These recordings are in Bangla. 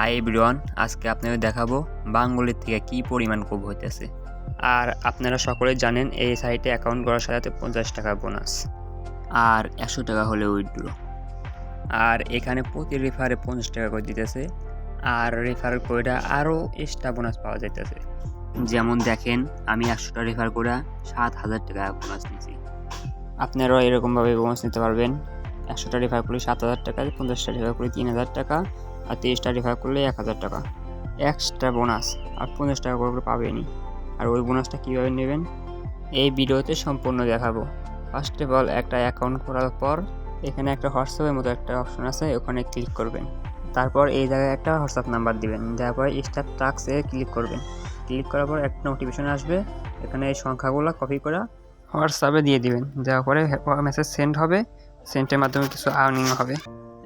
হাই এভরিওয়ান, আজকে আপনাদের দেখাবো বাংলালির থেকে কি পরিমাণ কোপ হইতেছে। আর আপনারা সকলেই জানেন এই সাইটে অ্যাকাউন্ট করার সাথে 50 টাকা বোনাস আর 100 টাকা হলে উইথড্র। আর এখানে প্রতি রেফারে 50 টাকা করে দিতেছে, আর রেফার করে আরও এক্সট্রা বোনাস পাওয়া যাইতেছে। যেমন দেখেন, আমি 100টা রেফার করে 7,000 টাকা বোনাস নিয়েছি। আপনারাও এরকমভাবে বোনাস নিতে পারবেন। 100টা রেফার করলে 7,000 টাকা, 50টা রেফার করলে 3,000 টাকা, আর 30টা রেফার করলে 1,000 টাকা এক্সট্রা বোনাস। আর 50 টাকা করে পাবেনই। আর ওই বোনাসটা কীভাবে নেবেন এই ভিডিওতে সম্পূর্ণ দেখাবো। ফার্স্ট অফ অল, একটা অ্যাকাউন্ট করার পর এখানে একটা হোয়াটসঅ্যাপের মতো একটা অপশন আছে, ওখানে ক্লিক করবেন। তারপর এই জায়গায় একটা হোয়াটসঅ্যাপ নাম্বার দিবেন, দেওয়ার পরে স্টার টাস্কে ক্লিক করবেন। ক্লিক করার পর একটা নোটিফিকেশন আসবে, এখানে এই সংখ্যাগুলো কপি করে হোয়াটসঅ্যাপে দিয়ে দিবেন। দেওয়ার পরে মেসেজ সেন্ড হবে, সেন্ডের মাধ্যমে কিছু আর্নিং হবে।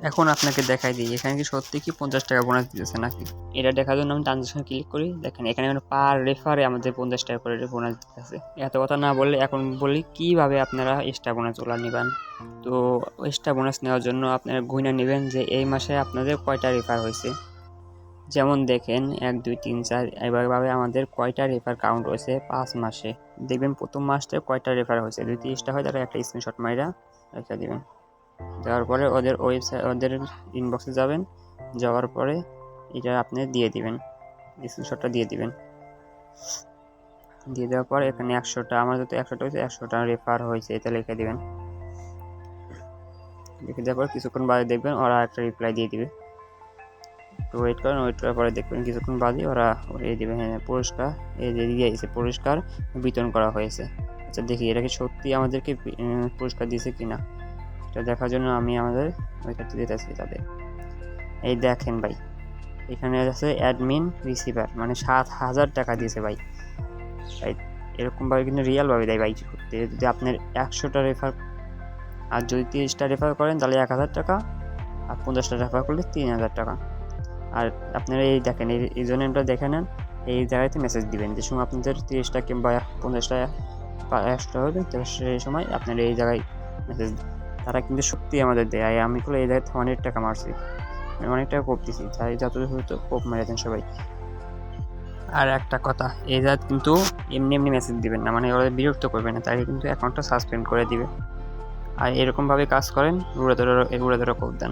এখন আপনাকে দেখাই দিই এখানে কি সত্যি কি 50 টাকা বোনাস দিতেছে নাকি। এটা দেখার জন্য আমি ট্রানজাকশন ক্লিক করি। দেখেন এখানে পার রেফারে আমাদের 50 টাকা করে বোনাস দিতেছে। এত কথা না বললে এখন বলি কিভাবে আপনারা এক্সট্রা বোনাসগুলো নেবেন। তো এক্সট্রা বোনাস নেওয়ার জন্য আপনারা গুণা নেবেন যে এই মাসে আপনাদের কয়টা রেফার হয়েছে। যেমন দেখেন 1, 2, 3, 4 এভাবে আমাদের কয়টা রেফার কাউন্ট হয়েছে 5 মাসে। দেখবেন প্রথম মাসে কয়টা রেফার হয়েছে, যদি 30টা হয় তাহলে একটা স্ক্রিনশট মাইরা রেখে দিবেন। দেওয়ার পরে ওদের ওয়েবসাইট, ওদের ইনবক্সে যাবেন, যাওয়ার পরে এটা আপনি দিয়ে দিবেন, স্ক্রিনশটটা দিয়ে দিবেন। দিয়ে দেওয়ার পর এখানে 100টা, আমার যত 100টা হয়েছে 100টা রেফার হয়েছে এটা লিখে দিবেন। লিখে দেওয়ার পর কিছুক্ষণ বাদে দেখবেন ওরা একটা রিপ্লাই দিয়ে দিবে। তো ওয়েট করেন, ওয়েট করার পরে দেখবেন কিছুক্ষণ বাদে ওরা দিবে, হ্যাঁ পুরস্কার এই যে দিয়েছে, পুরস্কার বিতরণ করা হয়েছে। আচ্ছা দেখি এটা কি সত্যি আমাদেরকে পুরস্কার দিয়েছে কিনা, এটা দেখার জন্য আমি আমাদের ওইটাতে দিতেছি তাদের। এই দেখেন ভাই, এখানে আছে অ্যাডমিন রিসিভার, মানে 7,000 টাকা দিয়েছে ভাই। এরকমভাবে কিন্তু রিয়েলভাবে দেয় ভাই। যদি আপনার 100টা রেফার আর যদি 30টা রেফার করেন তাহলে 1,000 টাকা, আর 50টা রেফার করলে 3,000 টাকা। আর আপনারা এই দেখেন, এই জন্য এটা দেখে নেন, এই জায়গাতে মেসেজ দিবেন যে সময় আপনাদের 30টা কিংবা 50টা 100টা হবে, তো সেই সময় আপনারা এই জায়গায় মেসেজ। তারা কিন্তু সত্যি আমাদের দেয়। আমি করলে এই জায়গায় 100 টাকা মারছি, অনেক টাকা কোপ দিছি, তাই যতদূর হতো কোপ মেরে দেন সবাই। আর একটা কথা, এই জায়গায় কিন্তু এমনি এমনি মেসেজ দিবেন না, মানে ওরা বিরক্ত করবে না, তাই কিন্তু অ্যাকাউন্টটা সাসপেন্ড করে দিবে। আর এরকমভাবে কাজ করেন, উড়ে ধরে কোপ দেন।